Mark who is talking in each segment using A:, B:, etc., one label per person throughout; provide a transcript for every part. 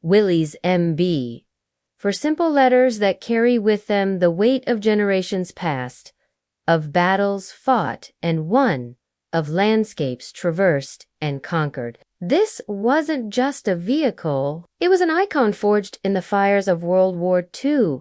A: Willys MB, for simple letters that carry with them the weight of generations past, of battles fought and won, of landscapes traversed and conquered. This wasn't just a vehicle, it was an icon forged in the fires of World War II,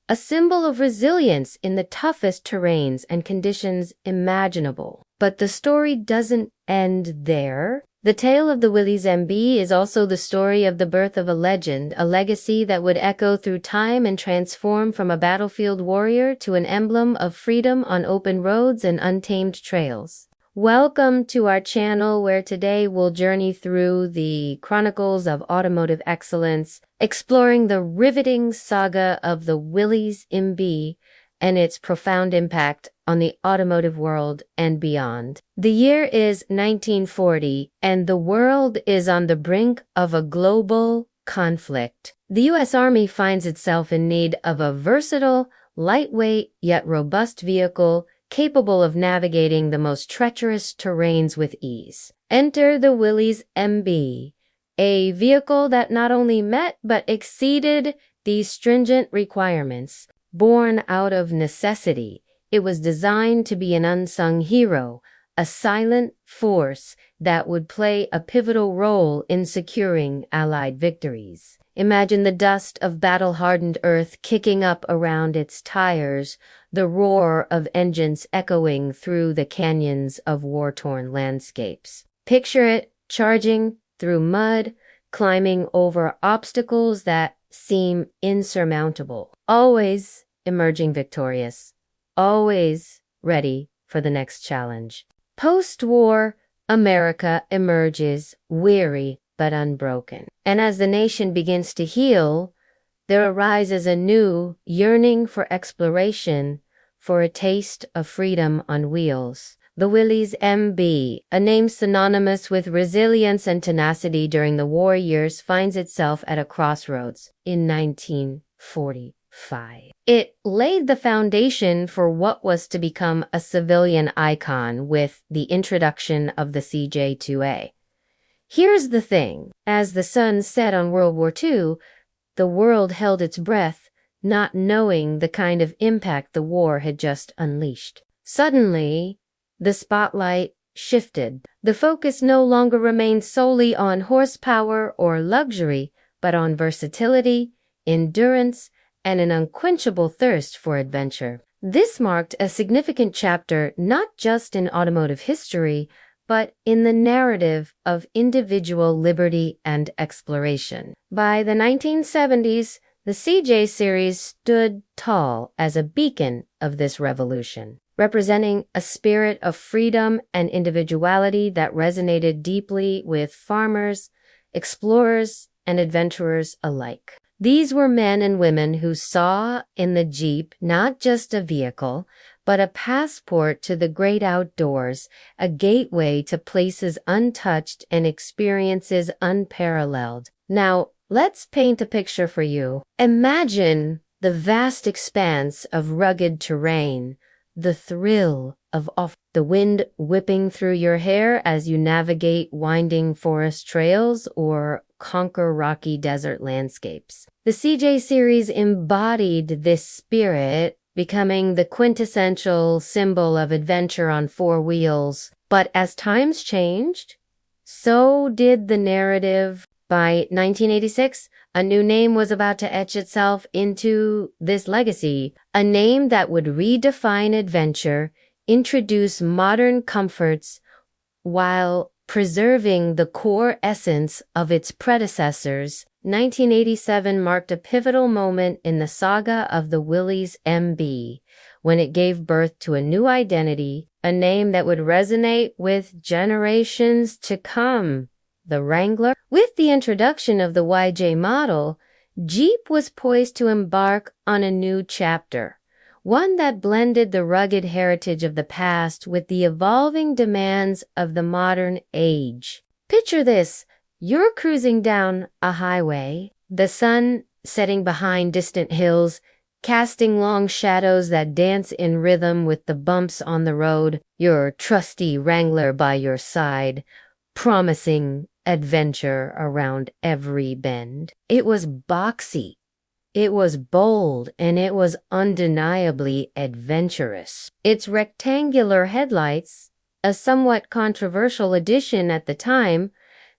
A: a symbol of resilience in the toughest terrains and conditions imaginable. But the story doesn't end there. The tale of the Willys MB is also the story of the birth of a legend, a legacy that would echo through time and transform from a battlefield warrior to an emblem of freedom on open roads and untamed trails. Welcome to our channel, where today we'll journey through the chronicles of automotive excellence, exploring the riveting saga of the Willys MB and its profound impact on the automotive world and beyond. The year is 1940, and the world is on the brink of a global conflict. The U.S. Army finds itself in need of a versatile, lightweight, yet robust vehicle capable of navigating the most treacherous terrains with ease. Enter the Willys MB, a vehicle that not only met but exceeded these stringent requirements. Born out of necessity, it was designed to be an unsung hero, a silent force that would play a pivotal role in securing Allied victories. Imagine the dust of battle-hardened earth kicking up around its tires, the roar of engines echoing through the canyons of war-torn landscapes. Picture it charging through mud, climbing over obstacles that seem insurmountable, always emerging victorious, always ready for the next challenge. Post-war, America emerges weary but unbroken. And as the nation begins to heal, there arises a new yearning for exploration, for a taste of freedom on wheels. The Willys MB, a name synonymous with resilience and tenacity during the war years, finds itself at a crossroads in 1945. It laid the foundation for what was to become a civilian icon with the introduction of the CJ2A. Here's the thing, as the sun set on World War II, the world held its breath, not knowing the kind of impact the war had just unleashed. Suddenly, the spotlight shifted. The focus no longer remained solely on horsepower or luxury, but on versatility, endurance, and an unquenchable thirst for adventure. This marked a significant chapter not just in automotive history, but in the narrative of individual liberty and exploration. By the 1970s, the CJ series stood tall as a beacon of this revolution, representing a spirit of freedom and individuality that resonated deeply with farmers, explorers, and adventurers alike. These were men and women who saw in the Jeep not just a vehicle, but a passport to the great outdoors, a gateway to places untouched and experiences unparalleled. Now, let's paint a picture for you. Imagine the vast expanse of rugged terrain, the thrill of the wind whipping through your hair as you navigate winding forest trails or conquer rocky desert landscapes. The CJ series embodied this spirit, becoming the quintessential symbol of adventure on four wheels. But as times changed, so did the narrative. By 1986, a new name was about to etch itself into this legacy, a name that would redefine adventure, introduce modern comforts, while preserving the core essence of its predecessors. 1987 marked a pivotal moment in the saga of the Willys MB, when it gave birth to a new identity, a name that would resonate with generations to come. The Wrangler. With the introduction of the YJ model, Jeep was poised to embark on a new chapter, one that blended the rugged heritage of the past with the evolving demands of the modern age. Picture this. You're cruising down a highway, the sun setting behind distant hills, casting long shadows that dance in rhythm with the bumps on the road, your trusty Wrangler by your side, promising adventure around every bend. It was boxy, it was bold, and it was undeniably adventurous. Its rectangular headlights, a somewhat controversial addition at the time,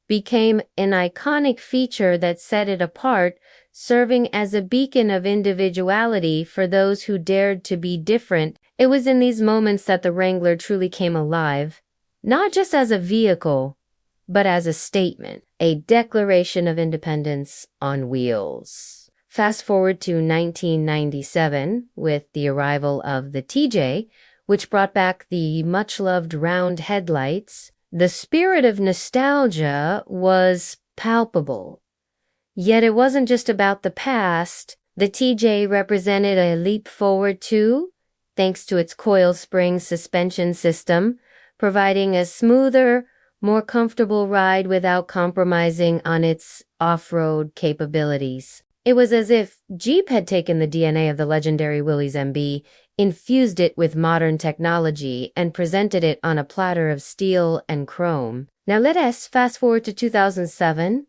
A: became an iconic feature that set it apart, serving as a beacon of individuality for those who dared to be different. It was in these moments that the Wrangler truly came alive, not just as a vehicle, but as a statement, a declaration of independence on wheels. Fast forward to 1997 with the arrival of the TJ, which brought back the much-loved round headlights. The spirit of nostalgia was palpable. Yet it wasn't just about the past. The TJ represented a leap forward too, thanks to its coil spring suspension system, providing a smoother, more comfortable ride without compromising on its off-road capabilities. It was as if Jeep had taken the DNA of the legendary Willys MB, infused it with modern technology, and presented it on a platter of steel and chrome. Now let us fast forward to 2007.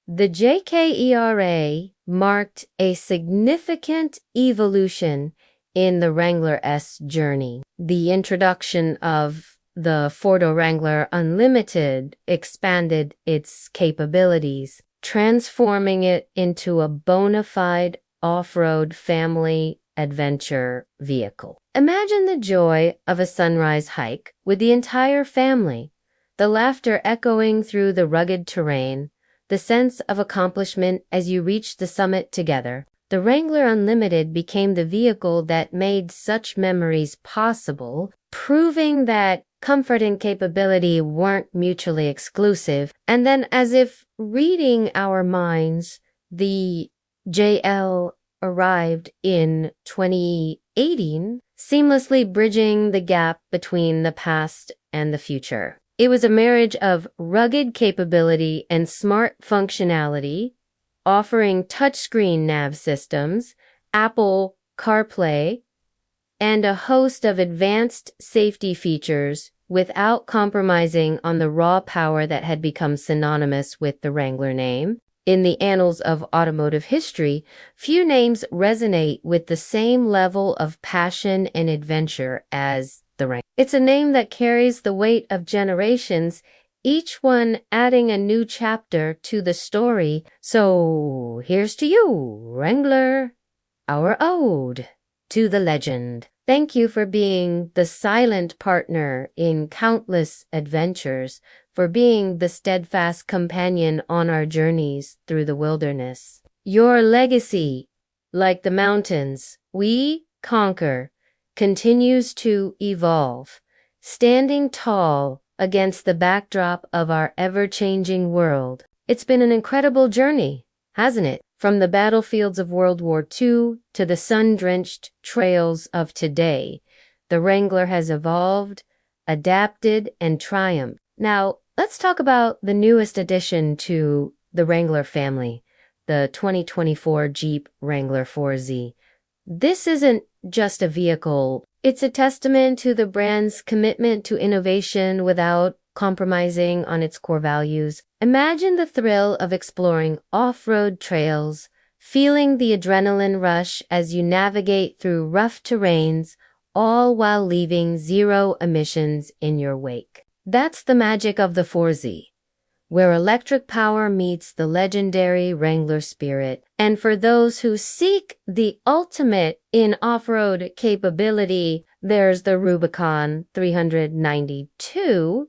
A: The JKERA marked a significant evolution in the Wrangler S journey. The introduction of the four-door Wrangler Unlimited expanded its capabilities, transforming it into a bona fide off-road family adventure vehicle. Imagine the joy of a sunrise hike with the entire family, the laughter echoing through the rugged terrain, the sense of accomplishment as you reach the summit together. The Wrangler Unlimited became the vehicle that made such memories possible, proving that comfort and capability weren't mutually exclusive. And then, as if reading our minds, the JL arrived in 2018, seamlessly bridging the gap between the past and the future. It was a marriage of rugged capability and smart functionality, offering touchscreen nav systems, Apple CarPlay, and a host of advanced safety features without compromising on the raw power that had become synonymous with the Wrangler name. In the annals of automotive history, few names resonate with the same level of passion and adventure as the Wrangler. It's a name that carries the weight of generations, each one adding a new chapter to the story. So here's to you, Wrangler, our ode to the legend. Thank you for being the silent partner in countless adventures, for being the steadfast companion on our journeys through the wilderness. Your legacy, like the mountains we conquer, continues to evolve, standing tall against the backdrop of our ever-changing world. It's been an incredible journey, hasn't it? From the battlefields of World War II to the sun-drenched trails of today, the Wrangler has evolved, adapted, and triumphed. Now, let's talk about the newest addition to the Wrangler family, the 2024 Jeep Wrangler 4Z. This isn't just a vehicle, it's a testament to the brand's commitment to innovation without compromising on its core values. Imagine the thrill of exploring off-road trails, feeling the adrenaline rush as you navigate through rough terrains, all while leaving zero emissions in your wake. That's the magic of the 4Z, where electric power meets the legendary Wrangler spirit. And for those who seek the ultimate in off-road capability, there's the Rubicon 392.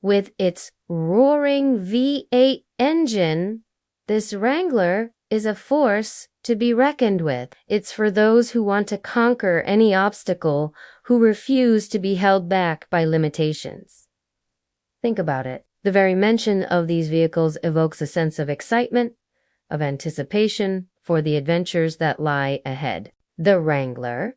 A: With its roaring V8 engine, this Wrangler is a force to be reckoned with. It's for those who want to conquer any obstacle, who refuse to be held back by limitations. Think about it. The very mention of these vehicles evokes a sense of excitement, of anticipation for the adventures that lie ahead. The Wrangler,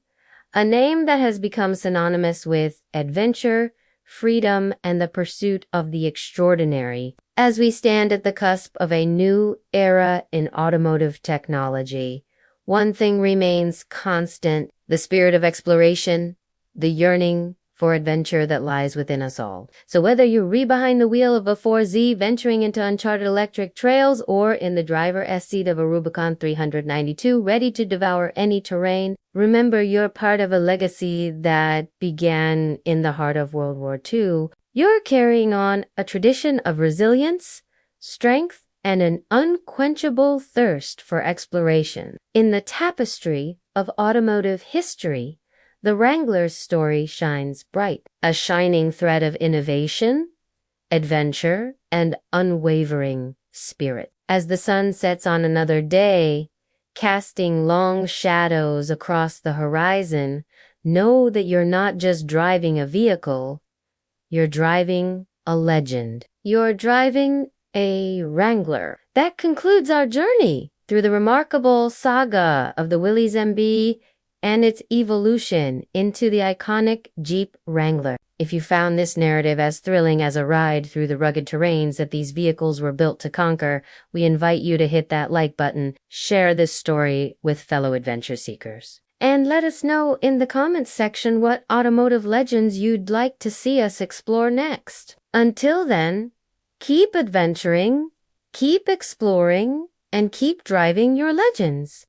A: a name that has become synonymous with adventure, freedom, and the pursuit of the extraordinary. As we stand at the cusp of a new era in automotive technology, one thing remains constant: the spirit of exploration, the yearning for adventure that lies within us all. So whether you're behind the wheel of a 4Z venturing into uncharted electric trails or in the driver's seat of a Rubicon 392 ready to devour any terrain, remember you're part of a legacy that began in the heart of World War II. You're carrying on a tradition of resilience, strength, and an unquenchable thirst for exploration. In the tapestry of automotive history, the Wrangler's story shines bright, a shining thread of innovation, adventure, and unwavering spirit. As the sun sets on another day, casting long shadows across the horizon, know that you're not just driving a vehicle, you're driving a legend. You're driving a Wrangler. That concludes our journey through the remarkable saga of the Willys MB and its evolution into the iconic Jeep Wrangler. If you found this narrative as thrilling as a ride through the rugged terrains that these vehicles were built to conquer, we invite you to hit that like button, share this story with fellow adventure seekers, and let us know in the comments section what automotive legends you'd like to see us explore next. Until then, keep adventuring, keep exploring, and keep driving your legends.